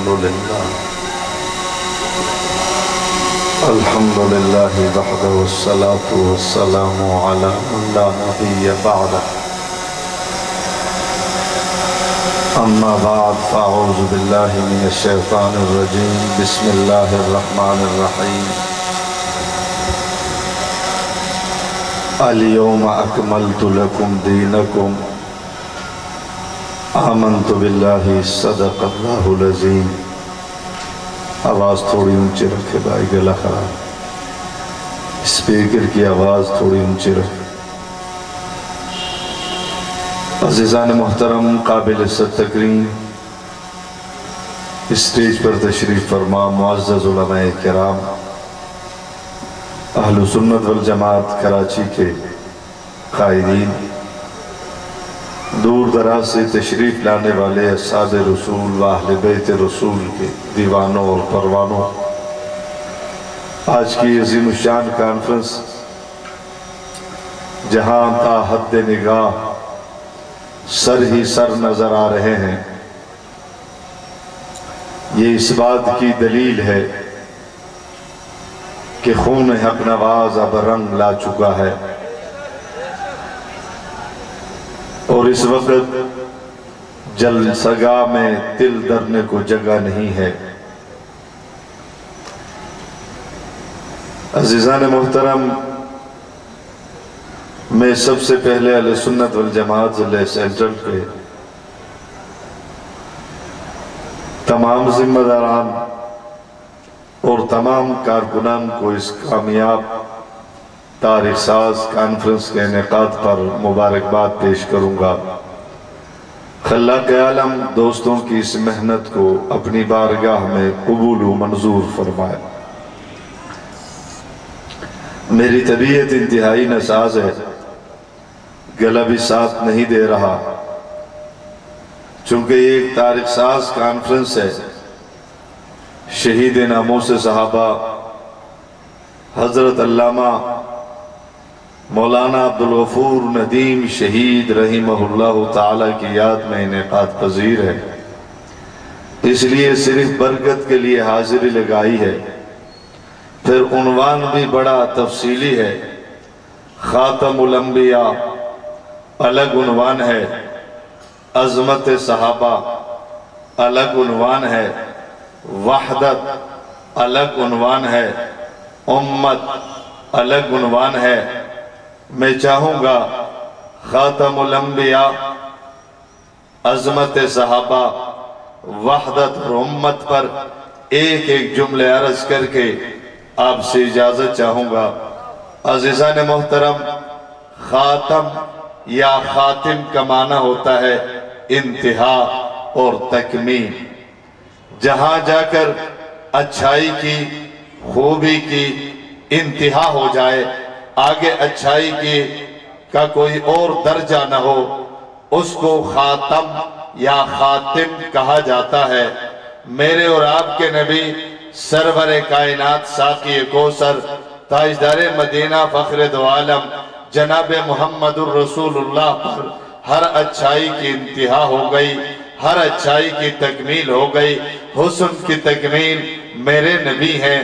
الحمدللہ وحدہ والصلاة والسلام علی من لا نبی بعدہ اما بعد فاعوذ باللہ من الشیطان الرجیم بسم اللہ الرحمن الرحیم اليوم اکملت لکم دینکم آمنت باللہ صدق اللہ العظیم۔ آواز تھوڑی اونچی رکھے بھائی، گلا خراب، اسپیکر کی آواز تھوڑی اونچی رکھے۔ عزیزان محترم، قابل عزت تکریم، اسٹیج پر تشریف فرما معزز علماء کرام، اہل سنت والجماعت کراچی کے قائدین، دور دراز سے تشریف لانے والے اصحاب رسول و اہل بیت رسول کے دیوانوں اور پروانوں، آج کی عظیم الشان کانفرنس جہاں تا حد نگاہ سر ہی سر نظر آ رہے ہیں، یہ اس بات کی دلیل ہے کہ خون حق نواز اب رنگ لا چکا ہے، اور اس وقت جلسگاہ میں دل دھرنے کو جگہ نہیں ہے۔ عزیزان محترم، میں سب سے پہلے اہل سنت والجماعت ضلع سینٹرل کے تمام ذمہ داران اور تمام کارکنان کو اس کامیاب تاریخ ساز کانفرنس کے انعقاد پر مبارکباد پیش کروں گا۔ خلاق عالم دوستوں کی اس محنت کو اپنی بارگاہ میں قبول و منظور فرمائے۔ میری طبیعت انتہائی ناساز ہے، گلا بھی ساتھ نہیں دے رہا، چونکہ یہ ایک تاریخ ساز کانفرنس ہے۔ شہید ناموس صحابہ حضرت علامہ مولانا عبدالغفور ندیم شہید رحمہ اللہ تعالیٰ کی یاد میں انعقاد پذیر ہے، اس لیے صرف برکت کے لیے حاضری لگائی ہے۔ پھر عنوان بھی بڑا تفصیلی ہے، خاتم الانبیاء الگ عنوان ہے، عظمت صحابہ الگ عنوان ہے، وحدت الگ عنوان ہے، امت الگ عنوان ہے۔ میں چاہوں گا خاتم الانبیاء، عظمت صحابہ، وحدت اور امت پر ایک ایک جملے عرض کر کے آپ سے اجازت چاہوں گا۔ عزیزان محترم، خاتم یا خاتم کا معنی ہوتا ہے انتہا اور تکمیل۔ جہاں جا کر اچھائی کی، خوبی کی انتہا ہو جائے، آگے اچھائی کی کا کوئی اور درجہ نہ ہو، اس کو خاتم یا خاتم کہا جاتا ہے۔ میرے اور آپ کے نبی سرور کائنات ساقی کوثر تاجدار مدینہ فخر دو عالم جناب محمد الرسول اللہ پر ہر اچھائی کی انتہا ہو گئی، ہر اچھائی کی تکمیل ہو گئی۔ حسن کی تکمیل میرے نبی ہیں،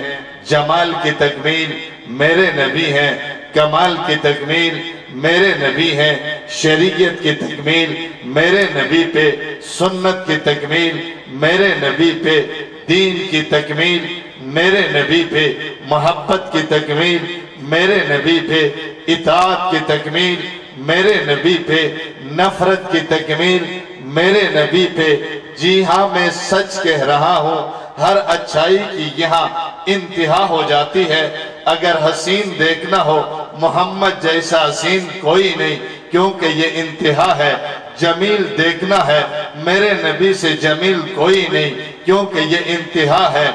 جمال کی تکمیل میرے نبی ہیں، کمال کی تکمیل میرے نبی ہیں، شریعت کی تکمیل میرے نبی پہ، سنت کی تکمیل میرے نبی پہ، دین کی تکمیل میرے نبی پہ، محبت کی تکمیل میرے نبی پہ، اطاعت کی تکمیل میرے نبی پہ، نفرت کی تکمیل میرے نبی پہ۔ جی ہاں، میں سچ کہہ رہا ہوں، ہر اچھائی کی یہاں انتہا ہو جاتی ہے۔ اگر حسین دیکھنا ہو، محمد جیسا حسین کوئی نہیں، کیونکہ یہ انتہا ہے۔ جمیل دیکھنا ہے، میرے نبی سے جمیل کوئی نہیں، کیونکہ یہ انتہا ہے۔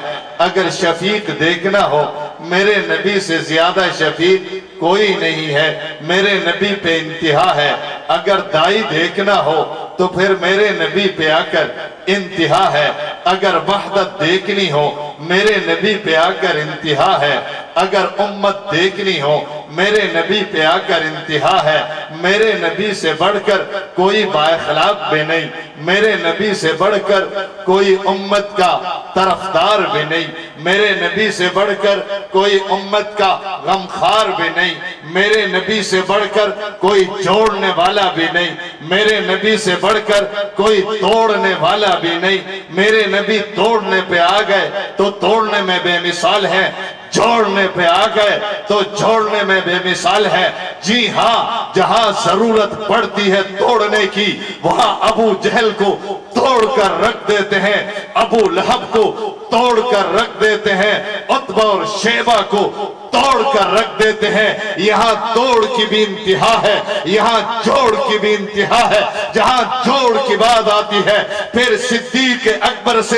اگر شفیق دیکھنا ہو، میرے نبی سے زیادہ شفیق کوئی نہیں ہے، میرے نبی پہ انتہا ہے۔ اگر دائی دیکھنا ہو تو پھر میرے نبی پہ آ کر انتہا ہے۔ اگر وحدت دیکھنی ہو، میرے نبی پہ آ کر انتہا ہے۔ اگر امت دیکھنی ہو میرے نبی پہ آ کر انتہا ہے. میرے نبی سے بڑھ کر کوئی بااخلاق بھی نہیں, میرے نبی سے بڑھ کر کوئی امت کا طرفدار بھی نہیں, میرے نبی سے بڑھ کر کوئی امت کا غمخوار بھی نہیں, میرے نبی سے بڑھ کر کوئی جوڑنے والا بھی نہیں, میرے نبی سے بڑھ کر کوئی توڑنے والا بھی نہیں. میرے نبی توڑنے پہ آ گئے تو توڑنے میں بے مثال ہے, جوڑنے پہ آ گئے تو جوڑنے میں بے مثال ہے. جی ہاں, جہاں ضرورت پڑتی ہے توڑنے کی وہاں ابو جہل کو توڑ کر رکھ دیتے ہیں, ابو لہب کو توڑ کر رکھ دیتے ہیں, عتبہ اور شیبہ کو توڑ کر رکھ دیتے ہیں. یہاں توڑ کی بھی انتہا ہے, یہاں جوڑ کی بھی انتہا ہے. جہاں جوڑ کی بات آتی ہے پھر صدیق اکبر سے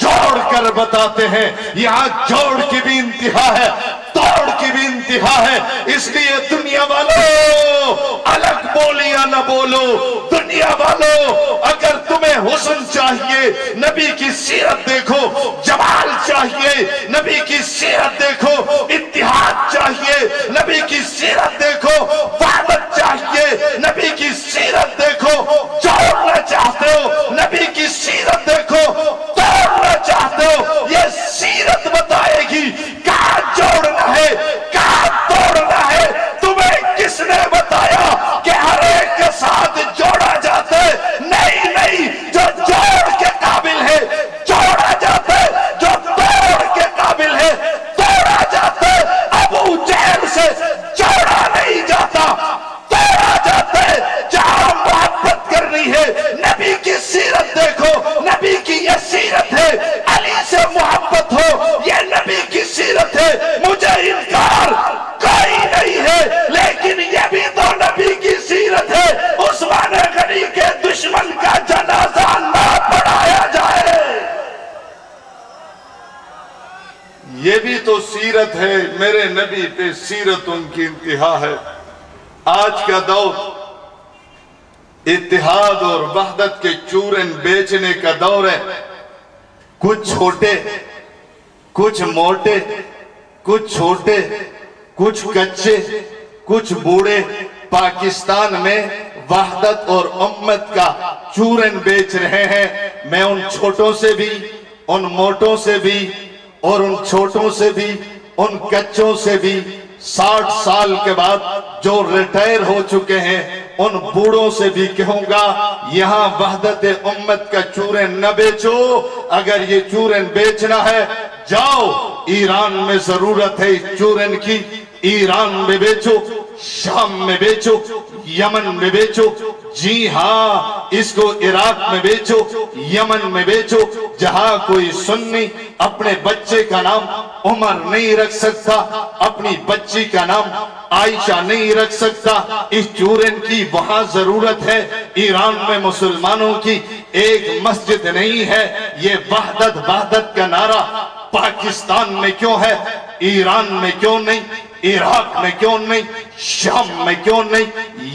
جوڑ کر بتاتے ہیں, یہاں جوڑ کی بھی انتہا ہے, توڑ کی بھی انتہا ہے. اس لیے دنیا والوں الگ بولیاں نہ بولو. دنیا والوں اگر تمہیں حسن چاہیے نبی کی سیرت دیکھو, جمال چاہیے نبی کی سیرت دیکھو, اتحاد چاہیے نبی کی سیرت دیکھو, وحدت چاہیے نبی کی سیرت دیکھو, جوڑنا چاہتے ہو نبی کی سیرت دیکھو, توڑنا چاہتے ہو یہ سیرت بتائے گی کہاں جوڑنا ہے کہاں توڑنا ہے. تمہیں کس نے بتایا کہ ہر ایک کے ساتھ جوڑا جاتا ہے؟ نہیں نہیں, جو جوڑ کے قابل ہے جوڑا جاتا ہے, جو توڑ کے قابل ہے توڑا جاتا ہے. ابو جہل سے جوڑا نہیں جاتا, توڑا جاتا ہے. جہاں محبت کرنی ہے نبی کی سیرت دیکھو, نبی کی یہ سیرت ہے. علی سے محبت ہو یہ نبی کی سیرت ہے. مجھے انکار کوئی نہیں ہے لیکن یہ بھی تو نبی کی سیرت ہے. عثمان غنی کے دشمن کا جنازہ نہ پڑھایا جائے, یہ بھی تو سیرت ہے. میرے نبی پہ سیرت ان کی انتہا ہے. آج کا دور اتحاد اور وحدت کے چورن بیچنے کا دور ہے. کچھ چھوٹے, کچھ موٹے, کچھ چھوٹے, کچھ کچے, کچھ بوڑھے پاکستان میں وحدت اور امت کا چورن بیچ رہے ہیں. میں ان چھوٹوں سے بھی, ان موٹوں سے بھی, اور ان چھوٹوں سے بھی, ان کچوں سے بھی, 60 سال کے بعد جو ریٹائر ہو چکے ہیں ان بوڑھوں سے بھی کہوں گا یہاں وحدت امت کا چورن نہ بیچو. اگر یہ چورن بیچنا ہے جاؤ, ایران میں ضرورت ہے اس چورن کی, ایران میں بیچو, شام میں بیچو, یمن میں بیچو. جی ہاں, اس کو عراق میں بیچو, یمن میں بیچو. جہاں کوئی سنی اپنے بچے کا نام عمر نہیں رکھ سکتا, اپنی بچی کا نام عائشہ نہیں رکھ سکتا, اس چورن کی وہاں ضرورت ہے. ایران میں مسلمانوں کی ایک مسجد نہیں ہے. یہ وحدت وحدت کا نعرہ پاکستان میں کیوں ہے, ایران میں کیوں نہیں, عراق میں کیوں نہیں, شام میں کیوں نہیں,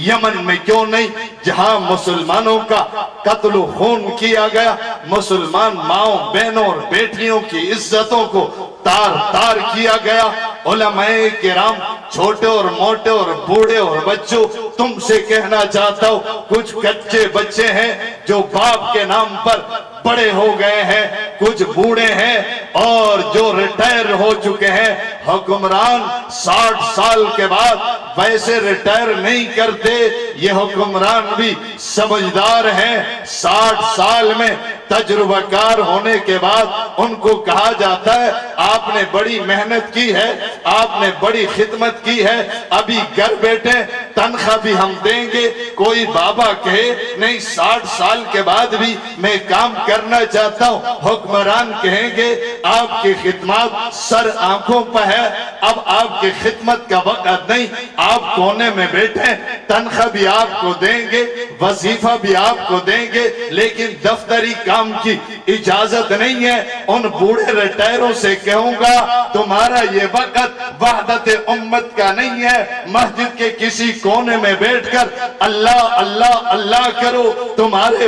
یمن میں کیوں نہیں؟ جہاں مسلمانوں کا قتل و خون کیا گیا, مسلمان ماؤں بہنوں اور بیٹیوں کی عزتوں کو تار تار کیا گیا. علماء کرام, چھوٹے اور موٹے اور بوڑھے اور بچوں, تم سے کہنا چاہتا ہوں کچھ کچے بچے ہیں جو باپ کے نام پر بڑے ہو گئے ہیں, کچھ بوڑھے ہیں اور جو ریٹائر ہو چکے ہیں. حکمران 60 سال کے بعد ویسے ریٹائر نہیں کرتے, یہ حکمران بھی سمجھدار ہیں. 60 سال میں تجربہ کار ہونے کے بعد ان کو کہا جاتا ہے آپ نے بڑی محنت کی ہے, آپ نے بڑی خدمت کی ہے, ابھی گھر بیٹھے تنخواہ بھی ہم دیں گے. کوئی بابا کہے نہیں 60 سال کے بعد بھی میں کام کرنا چاہتا ہوں, حکمران کہیں گے آپ کی خدمات سر آنکھوں پہ ہے, اب آپ کی خدمت کا وقت نہیں, آپ کونے میں بیٹھیں, تنخواہ بھی آپ کو دیں گے, وظیفہ بھی آپ کو دیں گے, لیکن دفتری کام کی اجازت نہیں ہے. ان بوڑھے ریٹائروں سے کہوں گا تمہارا یہ وقت وحدت امت کا نہیں ہے. مسجد کے کسی کونے میں بیٹھ کر اللہ اللہ اللہ کرو, تمہارے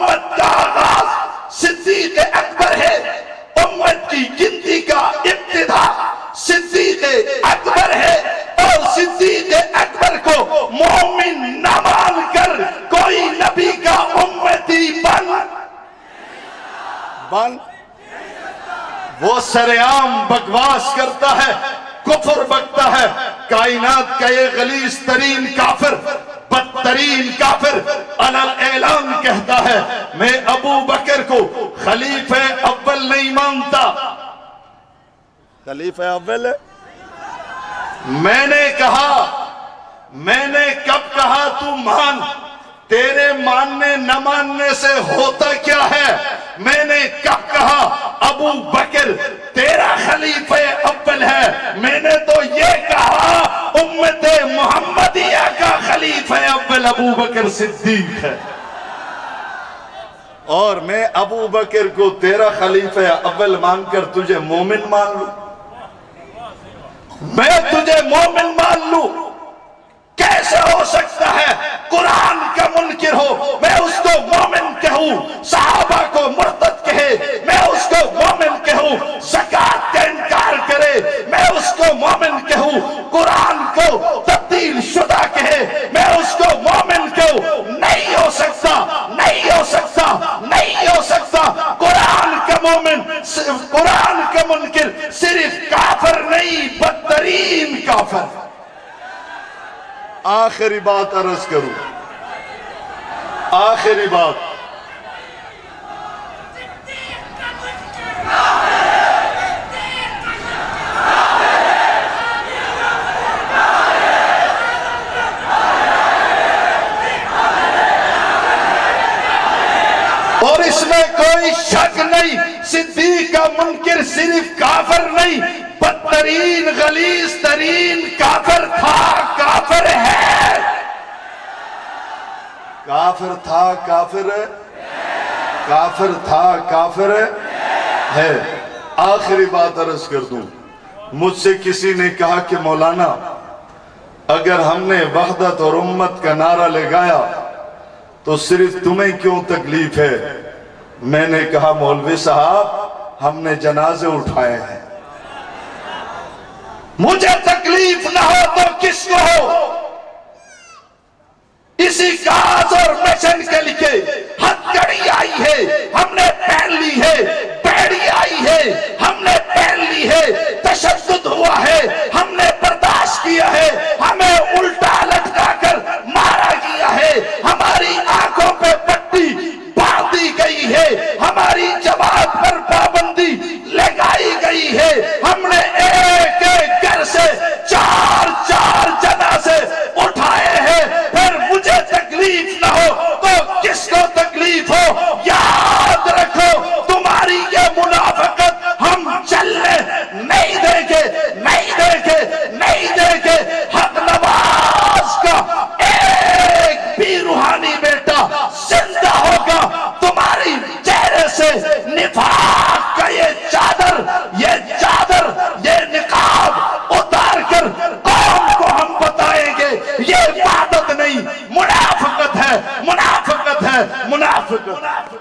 امت کا آغاز صدیق اکبر ہے، امت کی گنتی کا ابتدا صدیق اکبر ہے، اور صدیق اکبر کو مومن نہ مان کر کوئی نبی کا امتی بن وہ سرعام بکواس کرتا ہے، کفر بکتا ہے، کائنات کا یہ غلیظ ترین کافر، بدترین کافر علل اعلان کہتا ہے میں ابو بکر کو خلیفہ اول نہیں مانتا۔ خلیفہ اول ہے؟ میں نے کب کہا تو مان؟ تیرے ماننے نہ ماننے سے ہوتا کیا ہے؟ میں نے کب کہا ابو بکر تیرا خلیفہ اول ہے؟ میں نے تو یہ کہا امت محمدیہ کا خلیفہ اول ابو بکر صدیق ہے، اور میں ابو بکر کو تیرا خلیفہ اول مان کر تجھے مومن مان لوں؟ میں تجھے مومن مان لوں؟ کیسے ہو سکتا ہے؟ قرآن کا منکر ہو میں اس کو مومن کہوں، صحابہ کو مرتد کہے میں اس کو مومن کہوں، زکوٰۃ کا انکار کرے میں اس کو مومن کہوں، قرآن کو تبدیل شدہ کہے میں اس کو مومن کہوں؟ نہیں ہو سکتا، نہیں ہو سکتا، نہیں ہو سکتا۔ قرآن کا مومن، قرآن کا منکر صرف کافر نہیں، بدترین کافر۔ آخری بات عرض کروں، آخری بات، اور اس میں کوئی شک نہیں صدیق کا منکر صرف کافر نہیں، بدترین غلیظ ترین کافر تھا، کافر ہے، کافر تھا، کافر ہے، کافر تھا، کافر ہے۔ آخری بات عرض کر دوں، مجھ سے کسی نے کہا کہ مولانا اگر ہم نے وحدت اور امت کا نعرہ لگایا تو صرف تمہیں کیوں تکلیف ہے؟ میں نے کہا مولوی صاحب ہم نے جنازے اٹھائے ہیں، مجھے تکلیف نہ ہو تو کس کو ہو؟ اسی کاز اور مشن کے لکھے ہتھکڑی آئی ہے ہم نے پہن لی ہے، بیڑی آئی ہے ہم نے پہن لی ہے، تشدد ہوا ہے ہم نے برداشت کیا ہے، ہمیں الٹا لٹکا کر مارا گیا ہے، ہماری آنکھوں پہ پٹی باندھ دی گئی ہے، ہماری جماعت پر پابندی لگائی گئی ہے، ہم نے ایک ایک گھر سے چار چار جنازے اٹھائے ہیں، پھر مجھے تکلیف نہ ہو تو کس کو تکلیف ہو؟ یاد رکھو تمہاری یہ منافقت ہم چلنے نہیں دیں گے، نہیں دیں گے، نہیں دیں گے۔ حق نواز کا ایک بھی روحانی بیٹا زندہ ہوگا، تمہاری چہرے سے نفاق کا یہ چادر، یہ نقاب اتار کر قوم کو ہم بتائیں گے یہ عبادت نہیں، منافقت ہے، منافقت ہے، منافقت۔